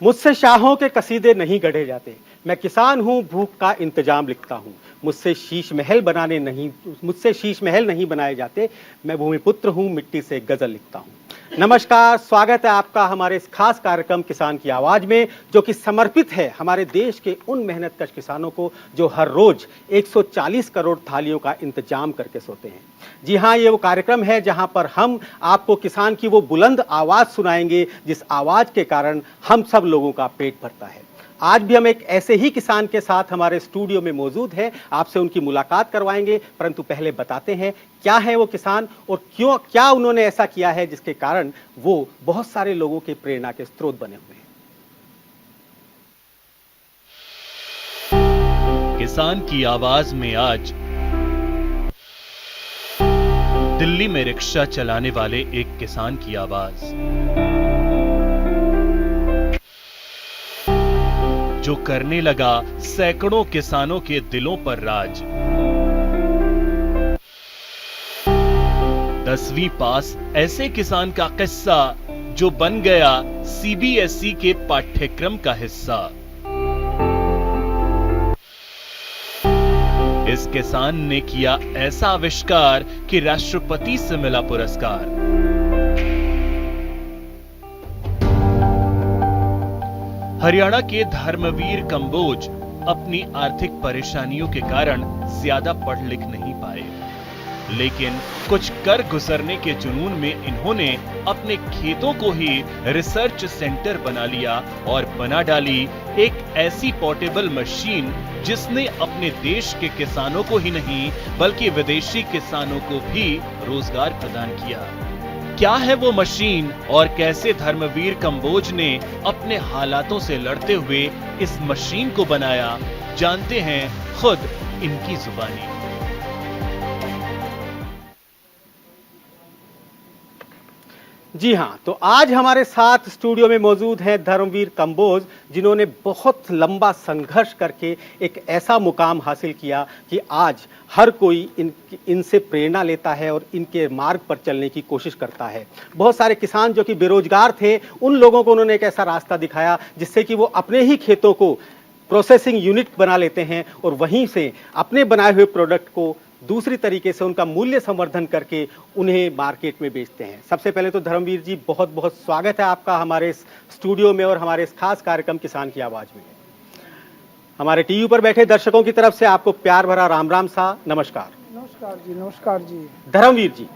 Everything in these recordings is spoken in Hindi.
मुझसे शाहों के कसीदे नहीं गढ़े जाते। मैं किसान हूँ, भूख का इंतजाम लिखता हूँ। मुझसे शीश महल नहीं बनाए जाते। मैं भूमिपुत्र हूँ, मिट्टी से गजल लिखता हूँ। नमस्कार, स्वागत है आपका हमारे इस खास कार्यक्रम किसान की आवाज में, जो कि समर्पित है हमारे देश के उन मेहनतकश किसानों को जो हर रोज 140 करोड़ थालियों का इंतजाम करके सोते हैं। जी हाँ, ये वो कार्यक्रम है जहां पर हम आपको किसान की वो बुलंद आवाज सुनाएंगे जिस आवाज के कारण हम सब लोगों का पेट भरता है। आज भी हम एक ऐसे ही किसान के साथ हमारे स्टूडियो में मौजूद हैं, आपसे उनकी मुलाकात करवाएंगे। परंतु पहले बताते हैं क्या है वो किसान और क्या उन्होंने ऐसा किया है जिसके कारण वो बहुत सारे लोगों के प्रेरणा के स्रोत बने हुए हैं। किसान की आवाज में आज दिल्ली में रिक्शा चलाने वाले एक किसान की आवाज, जो करने लगा सैकड़ों किसानों के दिलों पर राज। 10वीं पास ऐसे किसान का किस्सा जो बन गया सीबीएसई के पाठ्यक्रम का हिस्सा। इस किसान ने किया ऐसा आविष्कार कि राष्ट्रपति से मिला पुरस्कार। हरियाणा के धर्मवीर कंबोज अपनी आर्थिक परेशानियों के कारण ज्यादा पढ़ लिख नहीं पाए, लेकिन कुछ कर गुजरने के जुनून में इन्होंने अपने खेतों को ही रिसर्च सेंटर बना लिया और बना डाली एक ऐसी पोर्टेबल मशीन जिसने अपने देश के किसानों को ही नहीं बल्कि विदेशी किसानों को भी रोजगार प्रदान किया। क्या है वो मशीन और कैसे धर्मवीर कंबोज ने अपने हालातों से लड़ते हुए इस मशीन को बनाया, जानते हैं खुद इनकी जुबानी। जी हाँ, तो आज हमारे साथ स्टूडियो में मौजूद हैं धर्मवीर कंबोज, जिन्होंने बहुत लंबा संघर्ष करके एक ऐसा मुकाम हासिल किया कि आज हर कोई इनसे प्रेरणा लेता है और इनके मार्ग पर चलने की कोशिश करता है। बहुत सारे किसान जो कि बेरोजगार थे, उन लोगों को उन्होंने एक ऐसा रास्ता दिखाया जिससे कि वो अपने ही खेतों को प्रोसेसिंग यूनिट बना लेते हैं और वहीं से अपने बनाए हुए प्रोडक्ट को दूसरी तरीके से उनका मूल्य संवर्धन करके उन्हें मार्केट में बेचते हैं। सबसे पहले तो धर्मवीर जी, बहुत बहुत स्वागत है आपका हमारे इस स्टूडियो में और हमारे इस खास कार्यक्रम किसान की आवाज में। हमारे टीवी पर बैठे दर्शकों की तरफ से आपको प्यार भरा राम राम सा नमस्कार। नमस्कार जी, नमस्कार जी। धर्मवीर जी,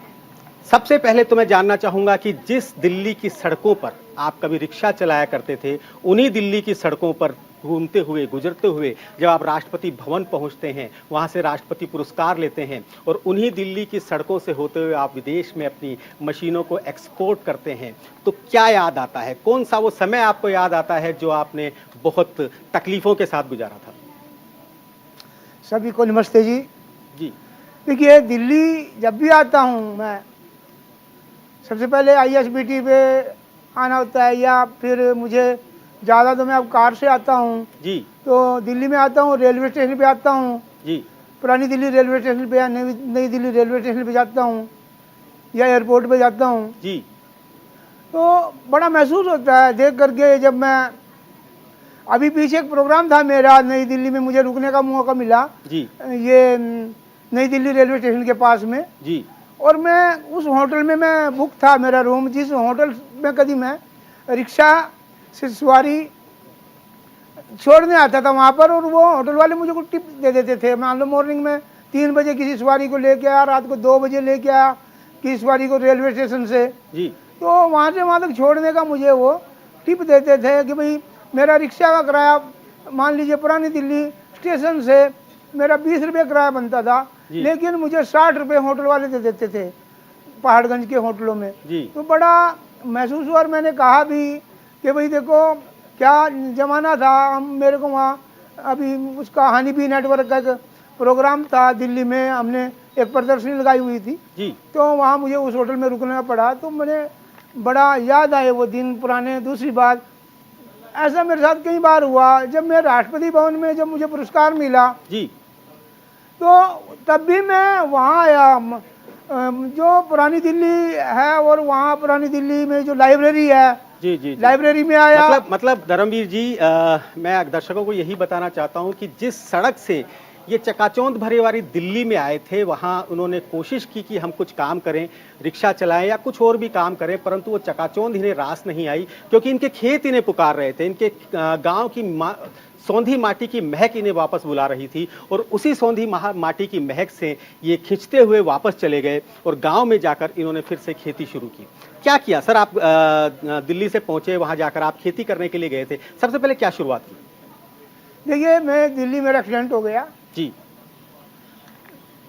सबसे पहले तो मैं जानना चाहूंगा कि जिस दिल्ली की सड़कों पर आप कभी रिक्शा चलाया करते थे, उन्हीं दिल्ली की सड़कों पर घूमते हुए गुजरते हुए जब आप राष्ट्रपति भवन पहुंचते हैं, वहां से राष्ट्रपति पुरस्कार लेते हैं और उन्हीं दिल्ली की सड़कों से होते हुए आप विदेश में अपनी मशीनों को एक्सपोर्ट करते हैं, तो क्या याद आता है? कौन सा वो समय आपको याद आता है जो आपने बहुत तकलीफों के साथ गुजारा था? सभी को नमस्ते जी। जी देखिए, दिल्ली जब भी आता हूँ मैं, सबसे पहले ISBT पे आना होता है, या फिर मुझे ज़्यादा तो मैं अब कार से आता हूँ जी। तो दिल्ली में आता हूँ, रेलवे स्टेशन पे आता हूँ जी। पुरानी दिल्ली रेलवे स्टेशन पे या नई दिल्ली रेलवे स्टेशन पे जाता हूँ या एयरपोर्ट पे जाता हूँ जी। तो बड़ा महसूस होता है देख करके। जब मैं अभी पीछे एक प्रोग्राम था मेरा नई दिल्ली में, मुझे रुकने का मौका मिला जी। ये नई दिल्ली रेलवे स्टेशन के पास में जी। और मैं उस होटल में मैं बुक था मेरा रूम, जिस होटल में कभी मैं रिक्शा से सवारी छोड़ने आता था वहाँ पर, और वो होटल वाले मुझे कुछ टिप दे देते थे। मान लो मॉर्निंग में 3 बजे किसी सवारी को लेके आया, रात को 2 बजे लेके आया किसी सवारी को रेलवे स्टेशन से, जी। तो वहाँ से वहाँ तक छोड़ने का मुझे वो टिप देते थे कि भाई मेरा रिक्शा का किराया, मान लीजिए पुरानी दिल्ली स्टेशन से मेरा 20 रुपये किराया बनता था, लेकिन मुझे 60 रुपये होटल वाले दे देते थे पहाड़गंज के होटलों में। तो बड़ा महसूस हुआ और मैंने कहा भी कि भाई देखो क्या ज़माना था। हम मेरे को वहाँ अभी उसका हनी बी नेटवर्क का एक प्रोग्राम था दिल्ली में, हमने एक प्रदर्शनी लगाई हुई थी जी। तो वहाँ मुझे उस होटल में रुकना पड़ा, तो मैंने बड़ा याद आए वो दिन पुराने। दूसरी बात, ऐसा मेरे साथ कई बार हुआ, जब मैं राष्ट्रपति भवन में जब मुझे पुरस्कार मिला जी, तो तब भी मैं वहाँ आया। जो पुरानी दिल्ली है और वहाँ पुरानी दिल्ली में जो लाइब्रेरी है जी जी जी। लाइब्रेरी में आया। मतलब धर्मवीर जी, मैं दर्शकों को यही बताना चाहता हूं कि जिस सड़क से ये चकाचौंध भरे वाली दिल्ली में आए थे, वहां उन्होंने कोशिश की कि हम कुछ काम करें, रिक्शा चलाएं या कुछ और भी काम करें, परंतु वो चकाचौंध इन्हें रास नहीं आई, क्योंकि इनके खेत इन्हें पुकार रहे थे, इनके गांव की सौंधी माटी की महक इन्हें वापस बुला रही थी, और उसी सौंधी माटी की महक से ये खिंचते हुए वापस चले गए और गांव में जाकर इन्होंने फिर से खेती शुरू की। क्या किया सर? आप दिल्ली से पहुंचे, वहां जाकर आप खेती करने के लिए गए थे, सबसे पहले क्या शुरुआत की? देखिए, मैं दिल्ली में एक्सीडेंट हो गया जी।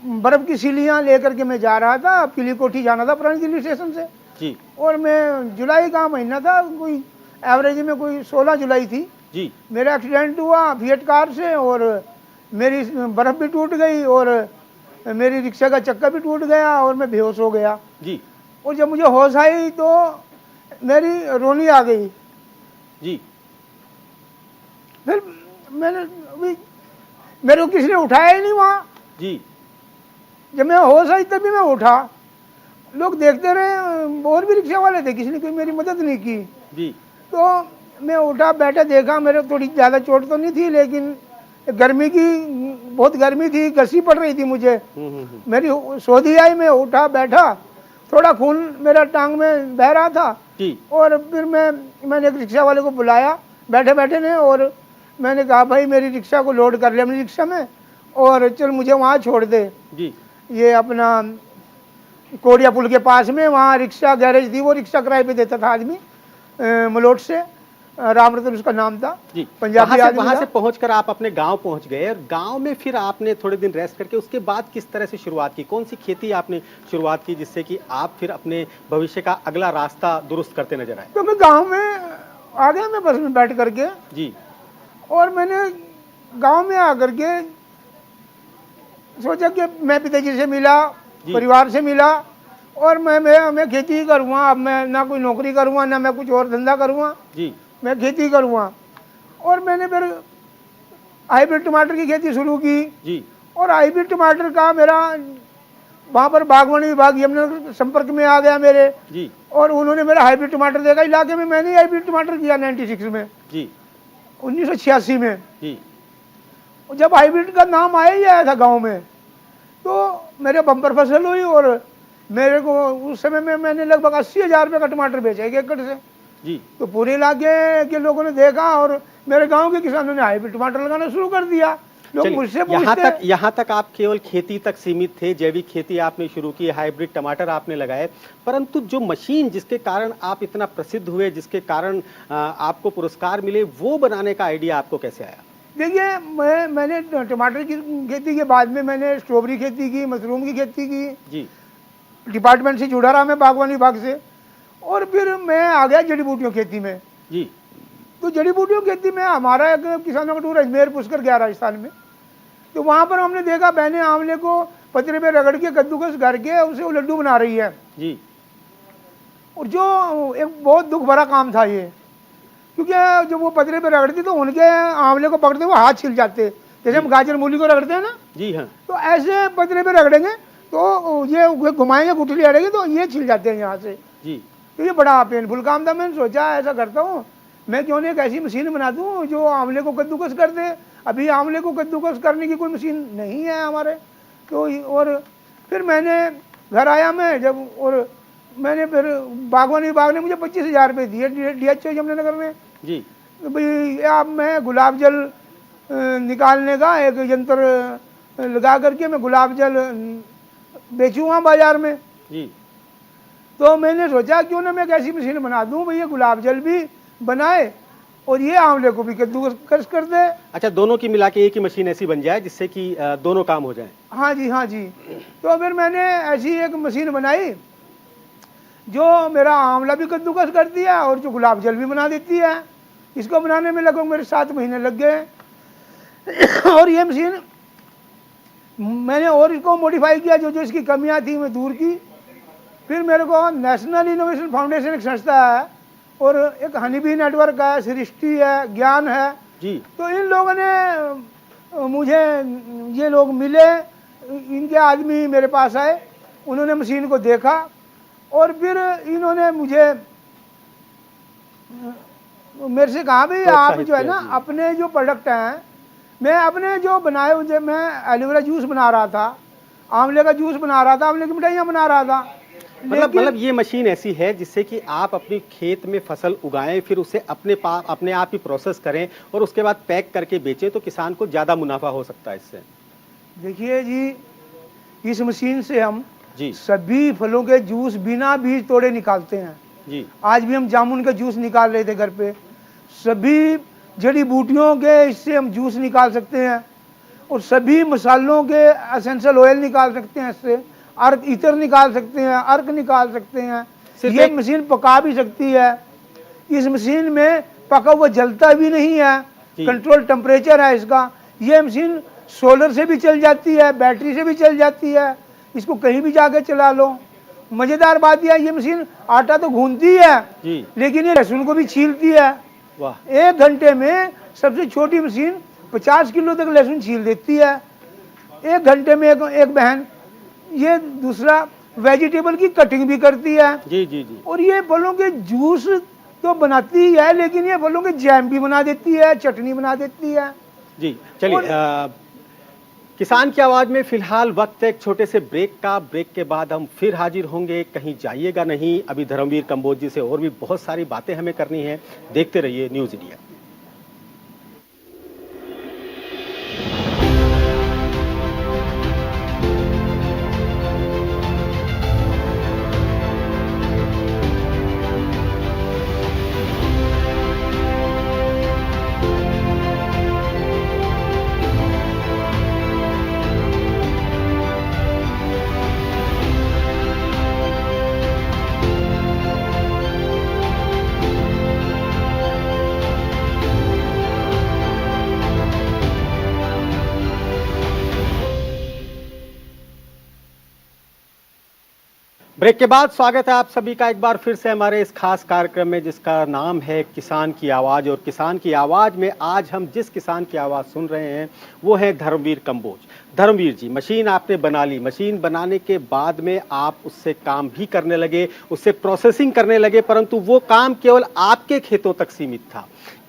बर्फ की सीलियां लेकर के मैं जा रहा था, पीली कोठी जाना था पुरानी दिल्ली स्टेशन से। जी। और मैं जुलाई का महीना था, कोई एवरेज में कोई 16 जुलाई थी जी। मेरा एक्सीडेंट हुआ फिएट कार से, और मेरी बर्फ भी टूट गई और मेरी रिक्शा का चक्का भी टूट गया और मैं बेहोश हो गया। जी। और जब मुझे होश आई तो मेरी रोनी आ गई। जी। फिर मेरे को किसी ने उठाया ही नहीं वहाँ। जी। जब मैं होश आई तभी मैं उठा, लोग देखते रहे, और भी रिक्शा वाले थे, किसी ने कोई मेरी मदद नहीं की। जी। तो मैं उठा, बैठा, देखा, मेरे थोड़ी ज़्यादा चोट तो नहीं थी, लेकिन गर्मी की बहुत गर्मी थी, गसी पड़ रही थी मुझे। मेरी सोधी आई, मैं उठा, बैठा, थोड़ा खून मेरा टांग में बह रहा था। जी। और फिर मैंने एक रिक्शा वाले को बुलाया बैठे बैठे ने, और मैंने कहा भाई मेरी रिक्शा को लोड कर ले अपनी रिक्शा में और चल मुझे वहाँ छोड़ दे। जी। ये अपना कोडिया पुल के पास में वहाँ रिक्शा गैरेज थी, वो रिक्शा किराए पे देता था आदमी, मलोट से, राम रतन उसका नाम था। जी। पंजाबी आदमी वहां था। से पहुंचकर आप अपने गांव पहुंच गए, और गांव में फिर आपने थोड़े दिन रेस्ट करके उसके बाद किस तरह से शुरुआत की? कौन सी खेती आपने शुरुआत की जिससे कि आप फिर अपने भविष्य का अगला रास्ता दुरुस्त करते नजर आए? तो मैं गाँव में आ गया, मैं बस में बैठ करके। जी। और मैंने गांव में आकर के सोचा कि मैं पिताजी से मिला, परिवार से मिला, और मैं खेती ही करूँगा। अब मैं ना कोई नौकरी करूँगा, ना मैं कुछ और धंधा करूँगा। जी। मैं खेती करूँगा। और मैंने फिर हाइब्रिड टमाटर की खेती शुरू की। जी। और हाइब्रिड टमाटर का मेरा वहाँ पर बागवानी विभाग यमुना संपर्क में आ गया मेरे। जी। और उन्होंने मेरा हाइब्रिड टमाटर देखा इलाके में। मैंने हाइब्रिड टमाटर किया 96 में। जी। 1986 में। जी। जब हाइब्रिड का नाम आया ही आया था गांव में, तो मेरे बम्पर फसल हुई, और मेरे को उस समय में मैंने लगभग 80,000 रुपये का टमाटर बेचा 1 एकड़ से। जी। तो पूरे इलाके के लोगों ने देखा, और मेरे गांव के किसानों ने हाइब्रिड टमाटर लगाना शुरू कर दिया। लोग मुझसे पूछते, यहाँ तक आप केवल खेती तक सीमित थे, जैविक खेती आपने शुरू की, हाइब्रिड टमाटर आपने लगाए, परंतु जो मशीन जिसके कारण आप इतना प्रसिद्ध हुए, जिसके कारण आपको पुरस्कार मिले, वो बनाने का आइडिया आपको कैसे आया? देखिए, मैंने टमाटर की खेती के बाद में मैंने स्ट्रॉबेरी खेती की, मशरूम की खेती की। जी। डिपार्टमेंट से जुड़ा रहा मैं बागवानी विभाग से। और फिर मैं आ गया जड़ी बूटियों खेती में। जी। तो जड़ी बूटियों खेती में हमारा एक किसानों का टूर अजमेर पुष्कर गया राजस्थान में। तो वहाँ पर हमने देखा बहनें आंवले को पतरे पे रगड़ के कद्दूकस करके उसे वो लड्डू बना रही है। जी। और जो एक बहुत दुख भरा काम था ये, क्योंकि जब वो पतरे पे रगड़ती तो उनके आंवले को पकड़ते हुए हाथ छिल जाते, जैसे हम गाजर मूली को रगड़ते हैं ना। जी हाँ। तो ऐसे पतरे पे रगड़ेंगे तो ये घुमाएंगे, गुठली अड़ेगी तो ये छिल जाते हैं यहाँ से। जी। तो ये बड़ा पेनफुल काम था। मैंने सोचा ऐसा करता हूँ, मैं क्यों नहीं एक ऐसी मशीन बना दूँ जो आंवले को कद्दूकस कर दे। अभी आंवले को कद्दूकस करने की कोई मशीन नहीं है हमारे। तो और फिर मैंने घर आया मैं जब, और मैंने फिर बागवानी विभाग ने मुझे 25,000 रुपये दिए DHO यमुनानगर में। जी। तो भाई अब मैं गुलाब जल निकालने का एक यंत्र लगा करके मैं गुलाब जल बेचूँगा बाजार में। जी। तो मैंने सोचा क्यों ना मैं एक ऐसी मशीन बना दूँ भैया, गुलाब जल भी बनाए और ये आंवले को भी कद्दूकस कर दे। अच्छा, दोनों की मिला के एक ही मशीन ऐसी बन जाए जिससे कि दोनों काम हो जाए। हाँ जी, हाँ जी। तो फिर मैंने ऐसी एक मशीन बनाई जो मेरा आंवला भी कद्दूकस करती है और जो गुलाब जल भी बना देती है। इसको बनाने में लगभग मेरे 7 महीने लग गए। और ये मशीन मैंने और इसको मॉडिफाई किया, जो जो इसकी कमियां थी मैं दूर की। फिर मेरे को नेशनल इनोवेशन फाउंडेशन एक संस्था है और एक हनीबी नेटवर्क है, सृष्टि है, ज्ञान है। जी। तो इन लोगों ने मुझे, ये लोग मिले, इनके आदमी मेरे पास आए, उन्होंने मशीन को देखा और फिर इन्होंने मुझे मेरे से कहा भाई आप प्रोत्साहित जो है किया, ना जी। अपने जो प्रोडक्ट हैं, मैं अपने जो बनाए हुए, मैं एलोवेरा जूस बना रहा था, आंवले का जूस बना रहा था, आंवले की मिठाइयाँ बना रहा था। मतलब ये मशीन ऐसी है जिससे कि आप अपनी खेत में फसल उगाएं, फिर उसे अपने आप ही प्रोसेस करें और उसके बाद पैक करके बेचें, तो किसान को ज़्यादा मुनाफा हो सकता है इससे। देखिए जी, इस मशीन से हम जी सभी फलों के जूस बिना बीज तोड़े निकालते हैं। जी आज भी हम जामुन का जूस निकाल रहे थे घर पे। सभी जड़ी बूटियों के इससे हम जूस निकाल सकते हैं और सभी मसालों के एसेंशियल ऑयल निकाल सकते हैं इससे, अर्क इतर निकाल सकते हैं, अर्क निकाल सकते हैं। सिर्फ ये एक- मशीन पका भी सकती है। इस मशीन में पका हुआ जलता भी नहीं है, जी। कंट्रोल टेम्परेचर है इसका। ये मशीन सोलर से भी चल जाती है, बैटरी से भी चल जाती है, इसको कहीं भी जाके चला लो। मजेदार बात यह है, ये मशीन आटा तो गूंथती है जी लेकिन ये लहसुन को भी छीलती है। वाह। 1 घंटे में सबसे छोटी मशीन 50 किलो तक लहसुन छील देती है। 1 घंटे में एक बहन ये दूसरा वेजिटेबल की कटिंग भी करती है। जी जी जी और ये फलों के जूस तो बनाती ही है, लेकिन ये फलों के जैम भी बना देती है, चटनी बना देती है। जी। चलिए, किसान की आवाज में फिलहाल वक्त है एक छोटे से ब्रेक का। ब्रेक के बाद हम फिर हाजिर होंगे, कहीं जाइएगा नहीं। अभी धर्मवीर कंबोज जी से और भी बहुत सारी बातें हमें करनी है। देखते रहिए न्यूज़ इंडिया। ब्रेक के बाद स्वागत है आप सभी का एक बार फिर से हमारे इस खास कार्यक्रम में, जिसका नाम है किसान की आवाज़। और किसान की आवाज़ में आज हम जिस किसान की आवाज़ सुन रहे हैं वो है धर्मवीर कंबोज। धर्मवीर जी, मशीन आपने बना ली, मशीन बनाने के बाद में आप उससे काम भी करने लगे, उससे प्रोसेसिंग करने लगे, परंतु वो काम केवल आपके खेतों तक सीमित था।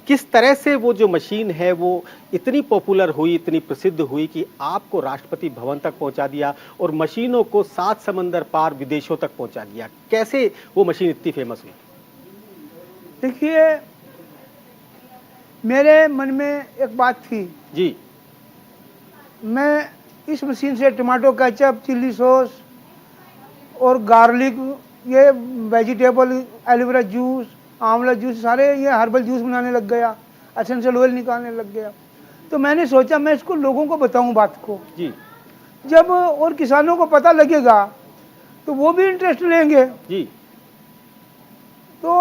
किस तरह से वो जो मशीन है वो इतनी पॉपुलर हुई, इतनी प्रसिद्ध हुई कि आपको राष्ट्रपति भवन तक पहुंचा दिया और मशीनों को 7 समंदर पार विदेशों तक पहुंचा दिया? कैसे वो मशीन इतनी फेमस हुई? देखिए, मेरे मन में एक बात थी। जी मैं इस मशीन से टमाटो केचप, चिल्ली सॉस और गार्लिक, ये वेजिटेबल, एलोवेरा जूस, आंवला जूस, सारे ये हर्बल जूस बनाने लग गया, एसेंशियल ऑयल निकालने लग गया। तो मैंने सोचा मैं इसको लोगों को बताऊं बात को। जी जब और किसानों को पता लगेगा तो वो भी इंटरेस्ट लेंगे। जी तो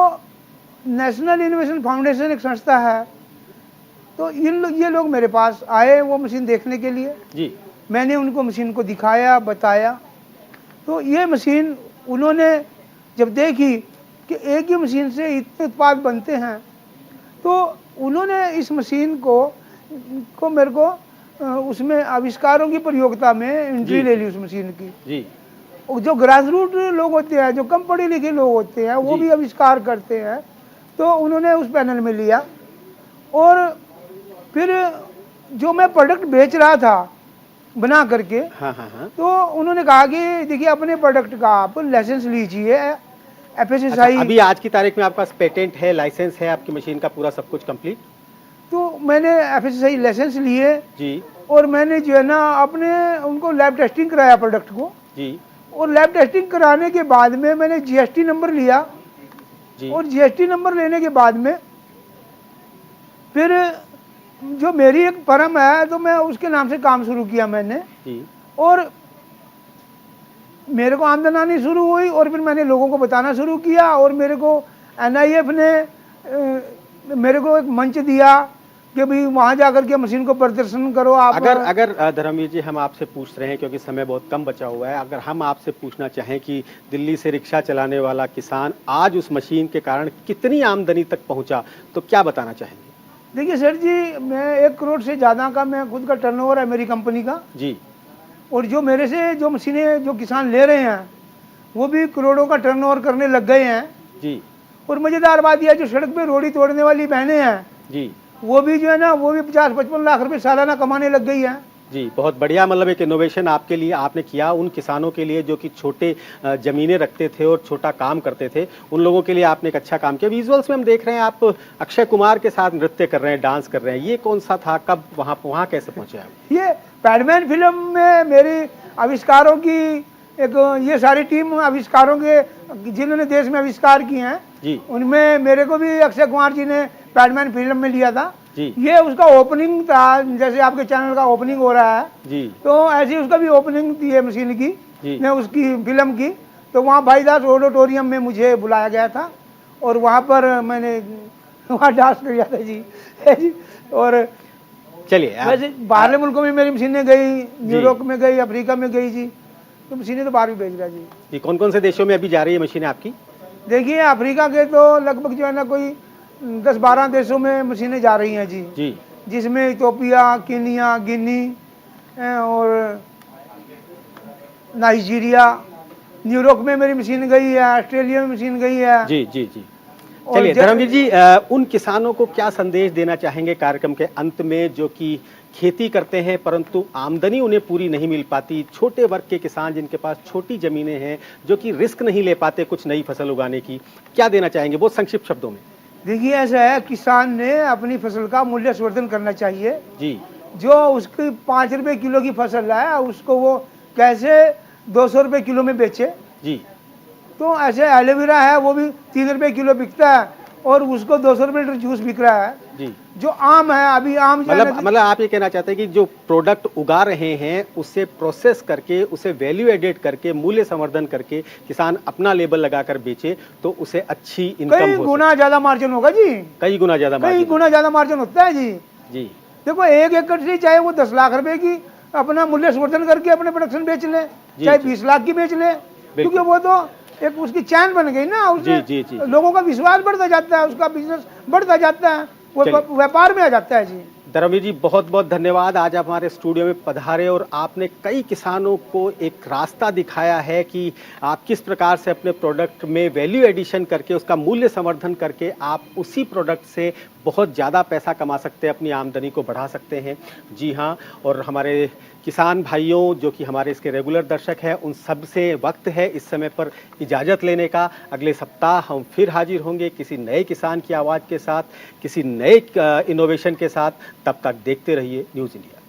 नेशनल इनोवेशन फाउंडेशन एक संस्था है, तो ये लोग मेरे पास आए वो मशीन देखने के लिए। जी मैंने उनको मशीन को दिखाया, बताया। तो ये मशीन उन्होंने जब देखी कि एक ही मशीन से इतने उत्पाद बनते हैं, तो उन्होंने इस मशीन को मेरे को उसमें आविष्कारों की प्रतियोगिता में एंट्री जी। ले ली उस मशीन की। जी और जो ग्रास रूट लोग होते हैं, जो कम पढ़े लिखे लोग होते हैं, वो जी। भी आविष्कार करते हैं, तो उन्होंने उस पैनल में लिया। और फिर जो मैं प्रोडक्ट बेच रहा था बना करके, हाँ हाँ हाँ। तो उन्होंने कहा कि देखिए अपने प्रोडक्ट का आप लाइसेंस लीजिए, अच्छा, FSSAI। अभी आज की तारीख में आपका पेटेंट है, लाइसेंस है, आपकी मशीन का पूरा सब कुछ कंप्लीट? तो मैंने FSSAI लाइसेंस लिए जी और मैंने जो है ना अपने उनको लैब टेस्टिंग कराया प्रोडक्ट को। जी और लैब टेस्टिंग कराने के बाद में मैंने GST नंबर लिया। जी और GST नंबर लेने के बाद में फिर जो मेरी एक फर्म है, तो मैं उसके नाम से काम शुरू किया मैंने। जी और मेरे को आमदनी आनी शुरू हुई और फिर मैंने लोगों को बताना शुरू किया। और मेरे को NIF ने मेरे को एक मंच दिया कि भाई वहाँ जाकर के मशीन को प्रदर्शन करो आप। अगर धर्मवीर जी, हम आपसे पूछ रहे हैं क्योंकि समय बहुत कम बचा हुआ है, अगर हम आपसे पूछना चाहें कि दिल्ली से रिक्शा चलाने वाला किसान आज उस मशीन के कारण कितनी आमदनी तक पहुंचा, तो क्या बताना चाहेंगे? देखिए सर जी, मैं 1 करोड़ से ज़्यादा का मैं खुद का टर्नओवर है मेरी कंपनी का। जी और जो मेरे से जो मशीनें जो किसान ले रहे हैं वो भी करोड़ों का टर्नओवर करने लग गए हैं। जी और मजेदार बात यह है, जो सड़क पे रोड़ी तोड़ने वाली बहनें हैं जी वो भी जो है ना, वो भी 50-55 लाख रुपए सालाना कमाने लग गई है। जी, बहुत बढ़िया, मतलब एक इनोवेशन आपके लिए आपने किया उन किसानों के लिए जो कि छोटे ज़मीनें रखते थे और छोटा काम करते थे, उन लोगों के लिए आपने एक अच्छा काम किया। विजुअल्स में हम देख रहे हैं आप अक्षय कुमार के साथ नृत्य कर रहे हैं, डांस कर रहे हैं, ये कौन सा था, कब वहाँ कैसे पहुँचे आप? ये पैडमैन फिल्म में मेरी आविष्कारों की एक, ये सारी टीम आविष्कारों के जिन्होंने देश में आविष्कार किए हैं जी उनमें मेरे को भी अक्षय कुमार जी ने पैडमैन फिल्म में लिया था जी ये उसका ओपनिंग था, जैसे आपके चैनल का ओपनिंग हो रहा है जी तो ऐसी उसका भी ओपनिंग थी है मशीन की जी। ने उसकी फिल्म की। तो वहाँ भाईदास ऑडिटोरियम में मुझे बुलाया गया था और वहाँ पर मैंने वहाँ डांस किया था जी। और चलिए वैसे बाहरले मुल्कों में मेरी मशीनें गई, यूरोप में गई, अफ्रीका में गई जी, तो मशीनें तो बाहर भी भेज रहा जी। जी, कौन कौन से देशों में अभी जा रही है मशीनें आपकी? देखिए अफ्रीका के तो लगभग जो है ना कोई 10-12 देशों में मशीनें जा रही हैं जी, जी जिसमें इथोपिया, केनिया, गिनी और नाइजीरिया, न्यूयॉर्क में मेरी मशीन गई है, ऑस्ट्रेलिया में मशीन गई है। जी जी जी। और चलिए जब- धर्मवीर जी, उन किसानों को क्या संदेश देना चाहेंगे कार्यक्रम के अंत में, जो कि खेती करते हैं परंतु आमदनी उन्हें पूरी नहीं मिल पाती, छोटे वर्ग के किसान जिनके पास छोटी जमीनें हैं, जो कि रिस्क नहीं ले पाते कुछ नई फसल उगाने की, क्या देना चाहेंगे बहुत संक्षिप्त शब्दों में? देखिए ऐसा है, किसान ने अपनी फसल का मूल्य संवर्धन करना चाहिए। जी जो उसकी 5 रुपए किलो की फसल है उसको वो कैसे 200 रुपए किलो में बेचे। जी तो ऐसे एलोवेरा है वो भी 3 रुपए किलो बिकता है और उसको 200 रुपए लीटर जूस बिक रहा है। जी, जो आम है, अभी आम जो है ना- मतलब आप ये कहना चाहते हैं कि जो प्रोडक्ट उगा रहे हैं उसे प्रोसेस करके, उसे वैल्यू एडेड करके, मूल्य संवर्धन करके किसान अपना लेबल लगाकर बेचे तो उसे अच्छी इनकम कई हो गुना ज्यादा मार्जिन होगा जी, कई गुना ज्यादा कई मार्जिन। गुना ज्यादा मार्जिन होता है जी। जी देखो 1 एकड़ से चाहे वो 10 लाख रुपए की अपना मूल्य संवर्धन करके अपने प्रोडक्शन बेच ले, जी, चाहे जी। 20 लाख की बेच ले, क्योंकि वो तो एक उसकी चैन बन गई ना, उसमें जी, जी, जी। लोगों का विश्वास बढ़ता जाता है, उसका बिजनेस बढ़ता जाता है, वो चलिए। व्यापार में आ जाता है जी। धर्मवीर जी बहुत बहुत धन्यवाद, आज आप हमारे स्टूडियो में पधारे और आपने कई किसानों को एक रास्ता दिखाया है कि आप किस प्रकार से अपने प्रोडक्ट में वैल्यू एडिशन करके, उसका मूल्य संवर्धन करके आप उसी प्रोडक्ट से बहुत ज़्यादा पैसा कमा सकते हैं, अपनी आमदनी को बढ़ा सकते हैं। जी हाँ, और हमारे किसान भाइयों जो कि हमारे इसके रेगुलर दर्शक हैं, उन सब से वक्त है इस समय पर इजाज़त लेने का। अगले सप्ताह हम फिर हाजिर होंगे किसी नए किसान की आवाज़ के साथ, किसी नए इनोवेशन के साथ। तब तक देखते रहिए न्यूज़ इंडिया।